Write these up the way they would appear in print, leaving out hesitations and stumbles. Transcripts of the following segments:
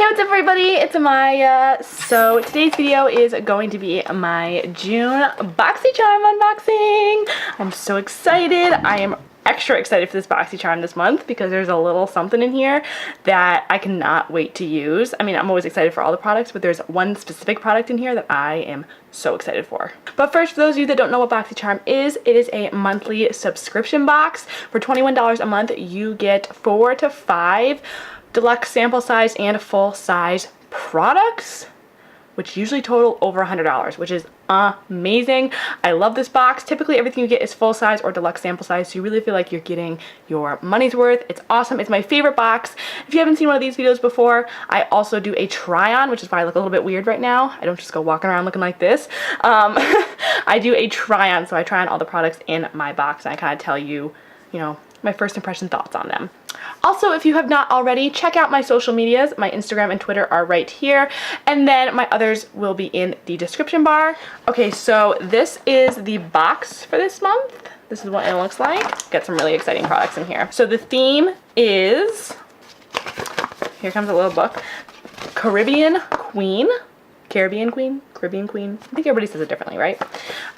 Hey, what's up everybody? It's Amaya. So today's video is going to be my June Boxycharm unboxing. I'm so excited. I am extra excited for this Boxycharm this month because there's a little something in here that I cannot wait to use. I mean, I'm always excited for all the products, but there's one specific product in here that I am so excited for. But first, for those of you that don't know what Boxycharm is, it is a monthly subscription box. For $21 a month, you get 4 to 5 deluxe sample size and full size products, which usually total over $100, which is amazing. I love this box. Typically everything you get is full size or deluxe sample size, so you really feel like you're getting your money's worth. It's awesome. It's my favorite box. If you haven't seen one of these videos before, I also do a try on, which is why I look a little bit weird right now. I don't just go walking around looking like this. I do a try on, so I try on all the products in my box and I kind of tell you, my first impression thoughts on them. Also, if you have not already, check out my social medias. My Instagram and Twitter are right here, and then my others will be in the description bar. Okay, so this is the box for this month. This is what it looks like. Got some really exciting products in here. So the theme is, here comes a little book, Caribbean Queen. I think everybody says it differently, right?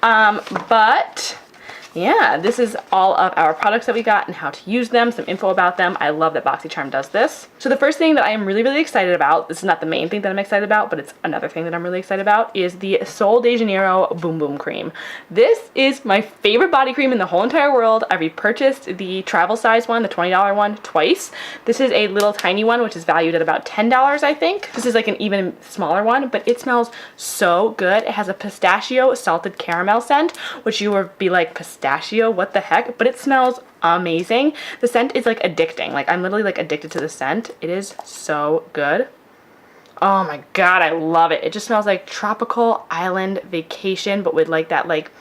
But yeah, this is all of our products that we got and how to use them, some info about them. I love that Boxycharm does this. So the first thing that I am really excited about, this is not the main thing that I'm excited about, but it's another thing that I'm really excited about, is the Sol de Janeiro Boom Boom Cream. This is my favorite body cream in the whole entire world. I repurchased the travel size one, the $20 one, twice. This is a little tiny one, which is valued at about $10, I think. This is like an even smaller one, but it smells so good. It has a pistachio salted caramel scent, which you would be like, pistachio, what the heck? But it smells amazing. The scent is like addicting. Like, I'm literally like addicted to the scent. It is so good. Oh my god, I love it. It just smells like tropical island vacation, but with like that like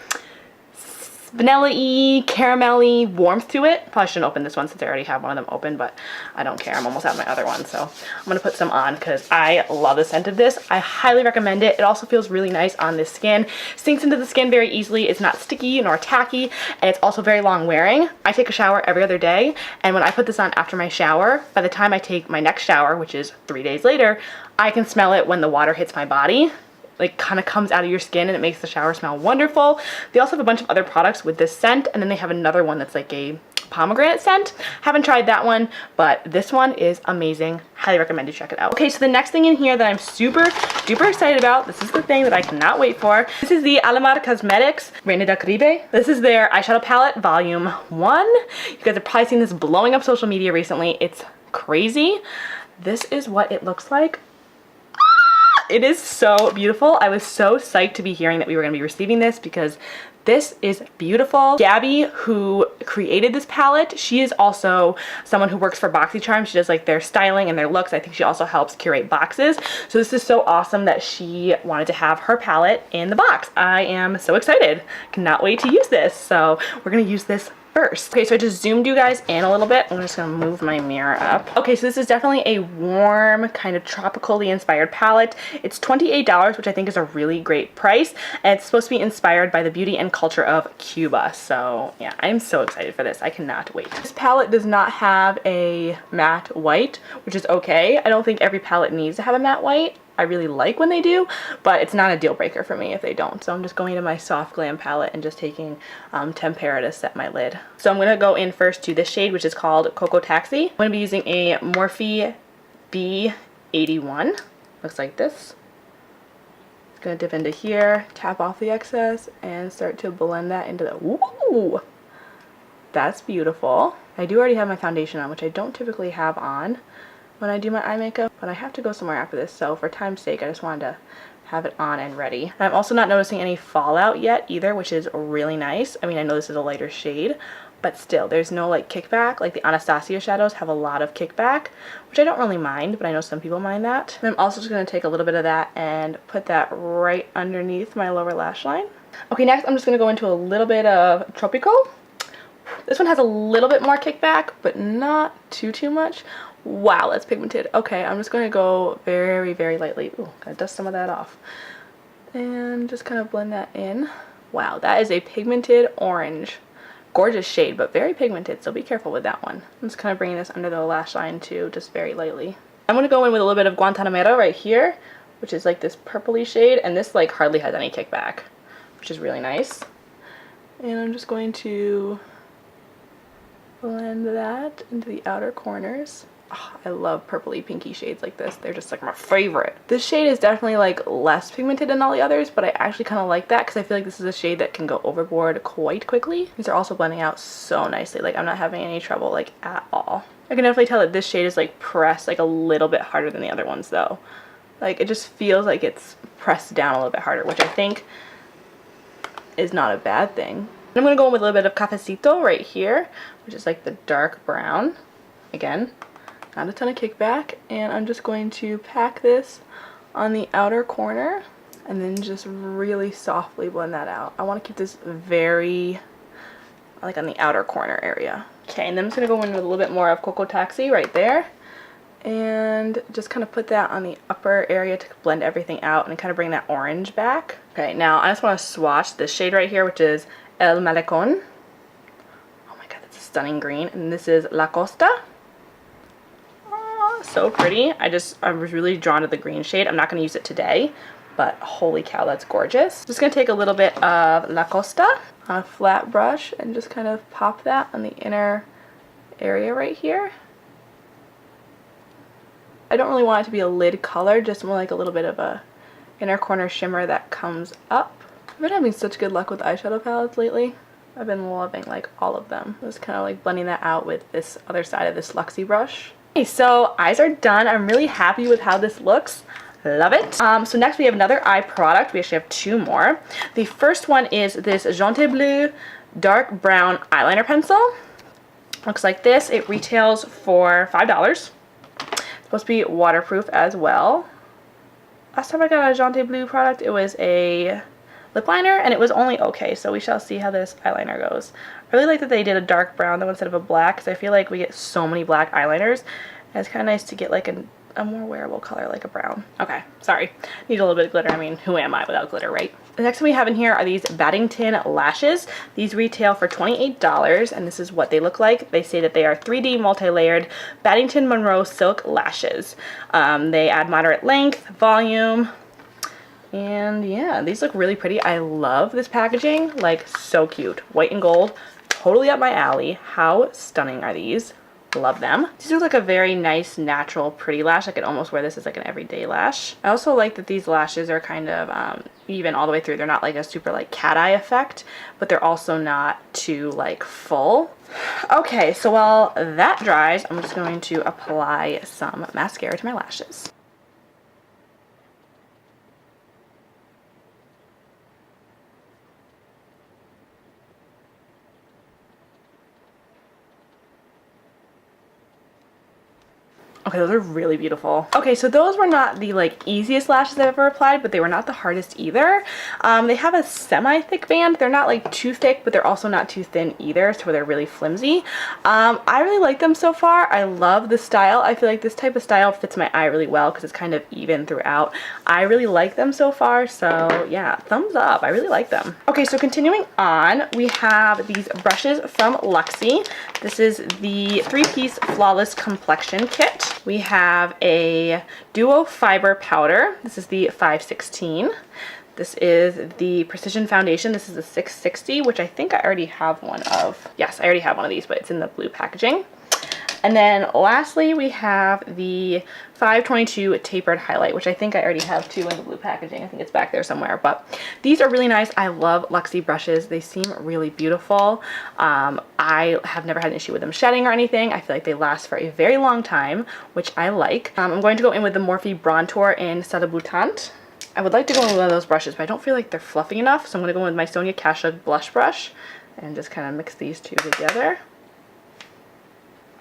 vanilla-y, caramel-y warmth to it. Probably shouldn't open this one since I already have one of them open, but I don't care. I'm almost out of my other one, so I'm gonna put some on because I love the scent of this. I highly recommend it. It also feels really nice on the skin. Sinks into the skin very easily. It's not sticky nor tacky, and it's also very long wearing. I take a shower every other day, and when I put this on after my shower, by the time I take my next shower, which is 3 days later, I can smell it when the water hits my body. Like, kind of comes out of your skin and it makes the shower smell wonderful. They also have a bunch of other products with this scent, and then they have another one that's like a pomegranate scent. Haven't tried that one, but this one is amazing. Highly recommend you check it out. Okay, so the next thing in here that I'm super duper excited about, this is the thing that I cannot wait for. This is the Alamar Cosmetics Reina del Caribe. This is their eyeshadow palette, volume 1. You guys have probably seen this blowing up social media recently. It's crazy. This is what it looks like. It is so beautiful. I was so psyched to be hearing that we were going to be receiving this because this is beautiful. Gabby, who created this palette, she is also someone who works for Boxycharm. She does like their styling and their looks. I think she also helps curate boxes. So this is so awesome that she wanted to have her palette in the box. I am so excited. Cannot wait to use this. So we're going to use this first. Okay, so I just zoomed you guys in a little bit. I'm just gonna move my mirror up. Okay, so this is definitely a warm, kind of tropically inspired palette. It's $28, which I think is a really great price, and it's supposed to be inspired by the beauty and culture of Cuba. So yeah, I'm so excited for this. I cannot wait. This palette does not have a matte white, which is okay. I don't think every palette needs to have a matte white. I really like when they do, but it's not a deal breaker for me if they don't. So I'm just going into my Soft Glam palette and just taking Tempera to set my lid. So I'm going to go in first to this shade, which is called Cocoa Taxi. I'm going to be using a Morphe B81. Looks like this. Going to dip into here, tap off the excess, and start to blend that into the... Ooh! That's beautiful. I do already have my foundation on, which I don't typically have on when I do my eye makeup, but I have to go somewhere after this, so for time's sake I just wanted to have it on and ready. And I'm also not noticing any fallout yet either, which is really nice. I mean, I know this is a lighter shade, but still there's no like kickback. Like the Anastasia shadows have a lot of kickback, which I don't really mind, but I know some people mind that. And I'm also just going to take a little bit of that and put that right underneath my lower lash line. Okay, next I'm just going to go into a little bit of Tropical. This one has a little bit more kickback, but not too much. Wow, that's pigmented. Okay, I'm just going to go very lightly. Ooh, gotta dust some of that off. And just kind of blend that in. Wow, that is a pigmented orange. Gorgeous shade, but very pigmented, so be careful with that one. I'm just kind of bringing this under the lash line too, just very lightly. I'm going to go in with a little bit of Guantanamera right here, which is like this purpley shade, and this like hardly has any kickback, which is really nice. And I'm just going to blend that into the outer corners. Oh, I love purpley pinky shades like this. They're just like my favorite. This shade is definitely like less pigmented than all the others, but I actually kind of like that because I feel like this is a shade that can go overboard quite quickly. These are also blending out so nicely. Like I'm not having any trouble like at all. I can definitely tell that this shade is like pressed like a little bit harder than the other ones though. Like it just feels like it's pressed down a little bit harder, which I think is not a bad thing. And I'm going to go in with a little bit of cafecito right here, which is like the dark brown. Again, not a ton of kickback, and I'm just going to pack this on the outer corner and then just really softly blend that out. I want to keep this very like on the outer corner area. Okay, and then I'm just going to go in with a little bit more of Cocoa Taxi right there and just kind of put that on the upper area to blend everything out and kind of bring that orange back. Okay, now I just want to swatch this shade right here, which is El Malecon. Oh my god, that's a stunning green. And this is La Costa. So pretty. I was really drawn to the green shade. I'm not going to use it today, but holy cow, that's gorgeous. Just going to take a little bit of La Costa on a flat brush and just kind of pop that on the inner area right here. I don't really want it to be a lid color, just more like a little bit of a inner corner shimmer that comes up. I've been having such good luck with eyeshadow palettes lately. I've been loving like all of them. Just kind of like blending that out with this other side of this Luxie brush. Okay, so eyes are done. I'm really happy with how this looks. Love it. So next we have another eye product. We actually have two more. The first one is this Janeiro Bleu dark brown eyeliner pencil. Looks like this. It retails for $5. It's supposed to be waterproof as well. Last time I got a Janeiro Bleu product, it was a lip liner and it was only okay, so we shall see how this eyeliner goes. I really like that they did a dark brown though instead of a black, because I feel like we get so many black eyeliners and it's kind of nice to get like a more wearable color like a brown. Okay, sorry, need a little bit of glitter. I mean, who am I without glitter, right? The next thing we have in here are these Baddington Lashes. These retail for $28 and this is what they look like. They say that they are 3D multi-layered Baddington Monroe silk lashes. They add moderate length, volume, and yeah, these look really pretty. I love this packaging, like so cute. White and gold, totally up my alley. How stunning are these? Love them. These look like a very nice, natural, pretty lash. I could almost wear this as like an everyday lash. I also like that these lashes are kind of even all the way through. They're not like a super like cat eye effect, but they're also not too like full. Okay, so while that dries, I'm just going to apply some mascara to my lashes. Okay, those are really beautiful. Okay, so those were not the like easiest lashes I've ever applied, but they were not the hardest either. They have a semi-thick band. They're not like too thick, but they're also not too thin either, so they're really flimsy. I really like them so far. I love the style. I feel like this type of style fits my eye really well because it's kind of even throughout. I really like them so far, so yeah, thumbs up. I really like them. Okay, so continuing on, we have these brushes from Luxie. This is the 3-piece Flawless Complexion Kit. We have a duo fiber powder. This is the 516. This is the Precision Foundation. This is the 660, which I think I already have one of. Yes, I already have one of these, but it's in the blue packaging. And then lastly, we have the 522 Tapered Highlight, which I think I already have too in the blue packaging. I think it's back there somewhere, but these are really nice. I love Luxie brushes. They seem really beautiful. I have never had an issue with them shedding or anything. I feel like they last for a very long time, which I like. I'm going to go in with the Morphe Bronzer in Sadabutant. I would like to go in with one of those brushes, but I don't feel like they're fluffy enough, so I'm going to go in with my Sonia Kashuk blush brush and just kind of mix these two together.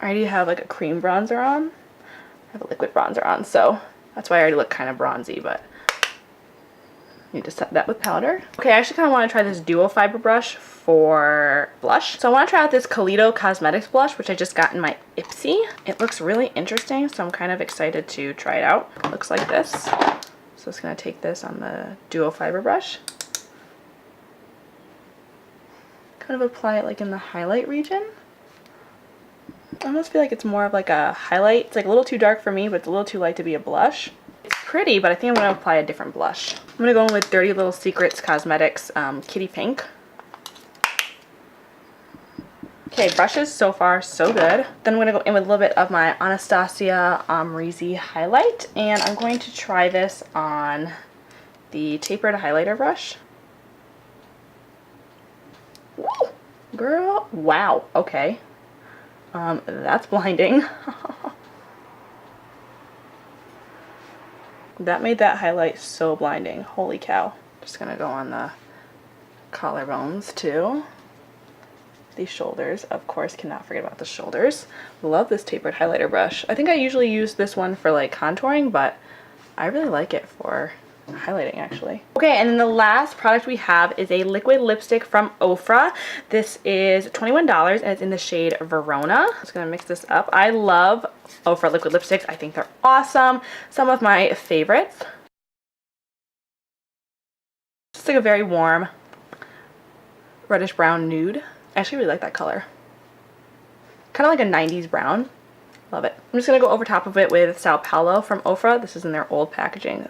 I already have like a cream bronzer on. I have a liquid bronzer on, so that's why I already look kind of bronzy, but I need to set that with powder. Okay, I actually kind of want to try this duo fiber brush for blush. So I want to try out this Kaleido Cosmetics blush, which I just got in my Ipsy. It looks really interesting, so I'm kind of excited to try it out. It looks like this. So I'm just going to take this on the duo fiber brush. Kind of apply it like in the highlight region. I almost feel like it's more of like a highlight. It's like a little too dark for me, but it's a little too light to be a blush. It's pretty, but I think I'm going to apply a different blush. I'm going to go in with Dirty Little Secrets Cosmetics Kitty Pink. Okay, brushes so far so good. Then I'm going to go in with a little bit of my Anastasia Amrezy highlight, and I'm going to try this on the tapered highlighter brush. Woo! Girl, wow, okay. That's blinding. That made that highlight so blinding. Holy cow. Just gonna go on the collarbones too. These shoulders, of course, cannot forget about the shoulders. Love this tapered highlighter brush. I think I usually use this one for like contouring, but I really like it for highlighting actually. Okay, and then the last product we have is a liquid lipstick from Ofra. This is $21 and it's in the shade Verona. I'm just gonna mix this up. I love Ofra liquid lipsticks. I think they're awesome. Some of my favorites. Just like a very warm reddish brown nude. I actually really like that color. Kind of like a 90s brown. Love it. I'm just gonna go over top of it with Sao Paulo from Ofra. This is in their old packaging.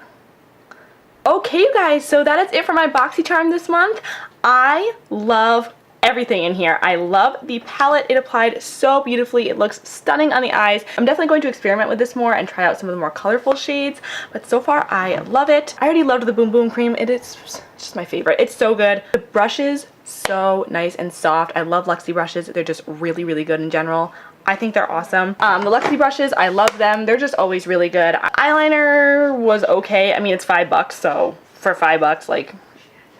Okay, you guys, so that is it for my Boxycharm this month. I love everything in here. I love the palette. It applied so beautifully. It looks stunning on the eyes. I'm definitely going to experiment with this more and try out some of the more colorful shades, but so far I love it. I already loved the Boom Boom Cream. It is just my favorite. It's so good. The brushes, so nice and soft. I love Luxie brushes. They're just really, really good in general. I think they're awesome. The Luxie brushes, I love them. They're just always really good. Eyeliner was okay. I mean, it's $5, so for $5, like,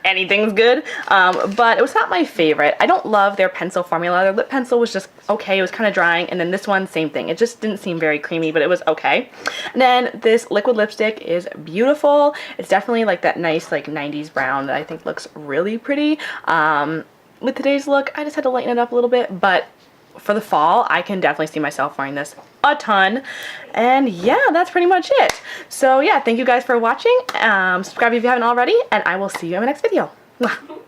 anything's good. But it was not my favorite. I don't love their pencil formula. Their lip pencil was just okay. It was kind of drying. And then this one, same thing. It just didn't seem very creamy, but it was okay. And then this liquid lipstick is beautiful. It's definitely like that nice, like 90s brown that I think looks really pretty. With today's look, I just had to lighten it up a little bit, but for the fall, I can definitely see myself wearing this a ton. And yeah, that's pretty much it. So yeah, thank you guys for watching. Subscribe if you haven't already, and I will see you in my next video. Mwah.